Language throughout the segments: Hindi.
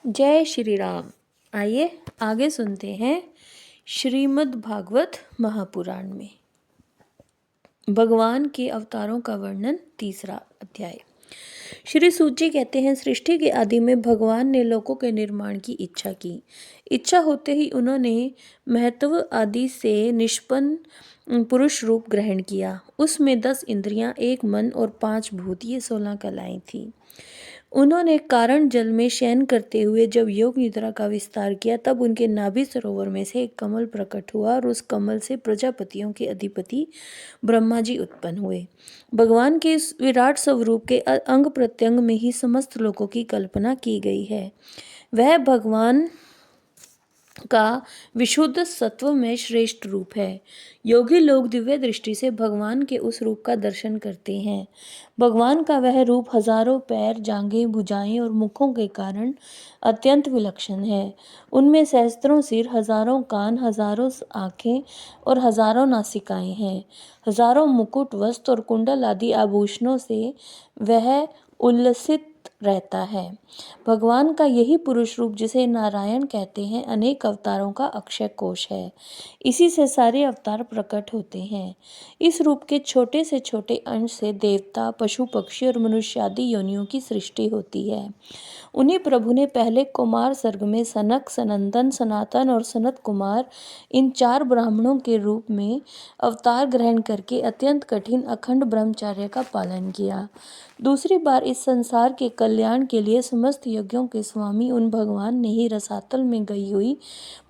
जय श्री राम। आइए आगे सुनते हैं श्रीमद् भागवत महापुराण में भगवान के अवतारों का वर्णन, तीसरा अध्याय। श्री सूत जी कहते हैं, सृष्टि के आदि में भगवान ने लोकों के निर्माण की इच्छा की। इच्छा होते ही उन्होंने महत्व आदि से निष्पन्न पुरुष रूप ग्रहण किया। उसमें 10 इंद्रियां, 1 मन और 5 भूत, ये 16 कलाएं थीं। उन्होंने कारण जल में शयन करते हुए जब योग निद्रा का विस्तार किया, तब उनके नाभि सरोवर में से एक कमल प्रकट हुआ और उस कमल से प्रजापतियों के अधिपति ब्रह्मा जी उत्पन्न हुए। भगवान के इस विराट स्वरूप के अंग प्रत्यंग में ही समस्त लोकों की कल्पना की गई है। वह भगवान का विशुद्ध सत्व में श्रेष्ठ रूप है। योगी लोग दिव्य दृष्टि से भगवान के उस रूप का दर्शन करते हैं। भगवान का वह रूप हजारों पैर, जांघें, भुजाएं और मुखों के कारण अत्यंत विलक्षण है। उनमें सहस्त्रों सिर, हजारों कान, हजारों आंखें और हजारों नासिकाएं हैं। हजारों मुकुट, वस्त्र और कुंडल आदि आभूषणों से वह उल्लसित रहता है। भगवान का यही पुरुष रूप, जिसे नारायण कहते हैं, अनेक अवतारों का अक्षय कोश है। इसी से सारे अवतार प्रकट होते हैं। इस रूप के छोटे से छोटे अंश से देवता, पशु, पक्षी और मनुष्य आदि योनियों की सृष्टि होती है। उन्हीं प्रभु ने पहले कुमार सर्ग में सनक, सनंदन, सनातन और सनत कुमार, इन 4 ब्राह्मणों के रूप में अवतार ग्रहण करके अत्यंत कठिन अखंड ब्रह्मचर्य का पालन किया। दूसरी बार इस संसार के कल्याण के लिए समस्त यज्ञों के स्वामी उन भगवान ने ही रसातल में गई हुई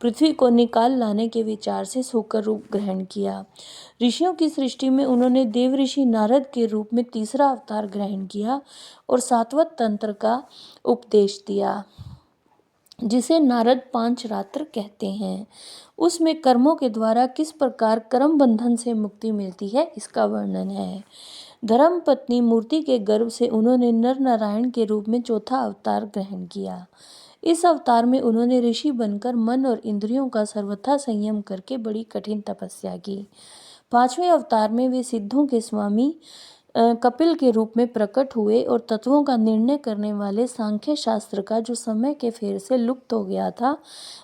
पृथ्वी को निकाल लाने के विचार से सूकर रूप ग्रहण किया। ऋषियों की सृष्टि में उन्होंने देव ऋषि नारद के रूप में तीसरा अवतार ग्रहण किया और सातवत तंत्र का उपदेश दिया, जिसे नारद पांचरात्र कहते हैं। उसमें कर्मों के द्वारा किस प्रकार कर्म बंधन से मुक्ति मिलती है, इसका वर्णन है। धर्म पत्नी मूर्ति के गर्भ से उन्होंने नर नारायण के रूप में चौथा अवतार ग्रहण किया। इस अवतार में उन्होंने ऋषि बनकर मन और इंद्रियों का सर्वथा संयम करके बड़ी कठिन तपस्या की। 5वें अवतार में वे सिद्धों के स्वामी कपिल के रूप में प्रकट हुए और तत्वों का निर्णय करने वाले सांख्य शास्त्र का, जो समय के फेर से लुप्त हो गया था,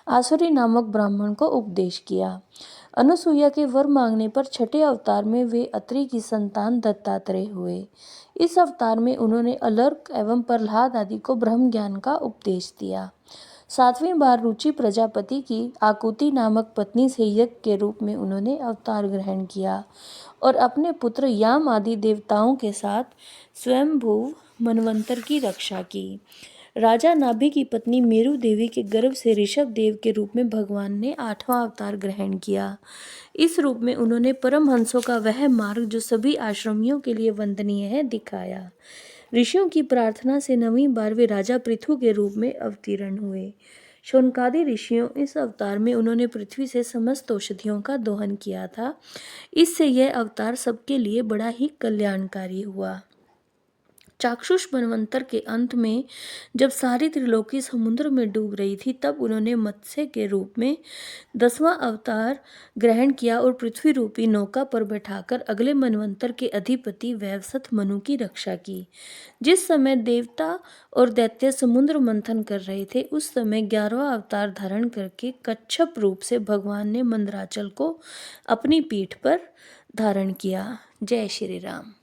आसुरी नामक ब्राह्मण को उपदेश किया। अनुसुईया के वर मांगने पर 6ठे अवतार में वे अत्रि की संतान दत्तात्रेय हुए। इस अवतार में उन्होंने अलर्क एवं प्रहलाद आदि को ब्रह्म ज्ञान का उपदेश दिया। 7वीं बार रुचि प्रजापति की आकुति नामक पत्नी से यज्ञ के रूप में उन्होंने अवतार ग्रहण किया और अपने पुत्र याम आदि देवताओं के साथ स्वयंभू मनवंतर की रक्षा की। राजा नाभि की पत्नी मेरु देवी के गर्भ से ऋषभ देव के रूप में भगवान ने 8वां अवतार ग्रहण किया। इस रूप में उन्होंने परमहंसों का वह मार्ग, जो सभी आश्रमियों के लिए वंदनीय है, दिखाया। ऋषियों की प्रार्थना से 9वीं बार वे राजा पृथु के रूप में अवतीर्ण हुए। शौनकादि ऋषियों इस अवतार में उन्होंने पृथ्वी से समस्त औषधियों का दोहन किया था। इससे यह अवतार सबके लिए बड़ा ही कल्याणकारी हुआ। चाक्षुष मनवंतर के अंत में जब सारी त्रिलोकी समुद्र में डूब रही थी, तब उन्होंने मत्स्य के रूप में 10वां अवतार ग्रहण किया और पृथ्वी रूपी नौका पर बैठाकर अगले मनवंतर के अधिपति वैवस्वत मनु की रक्षा की। जिस समय देवता और दैत्य समुद्र मंथन कर रहे थे, उस समय 11वां अवतार धारण करके कच्छप रूप से भगवान ने मंदराचल को अपनी पीठ पर धारण किया। जय श्री राम।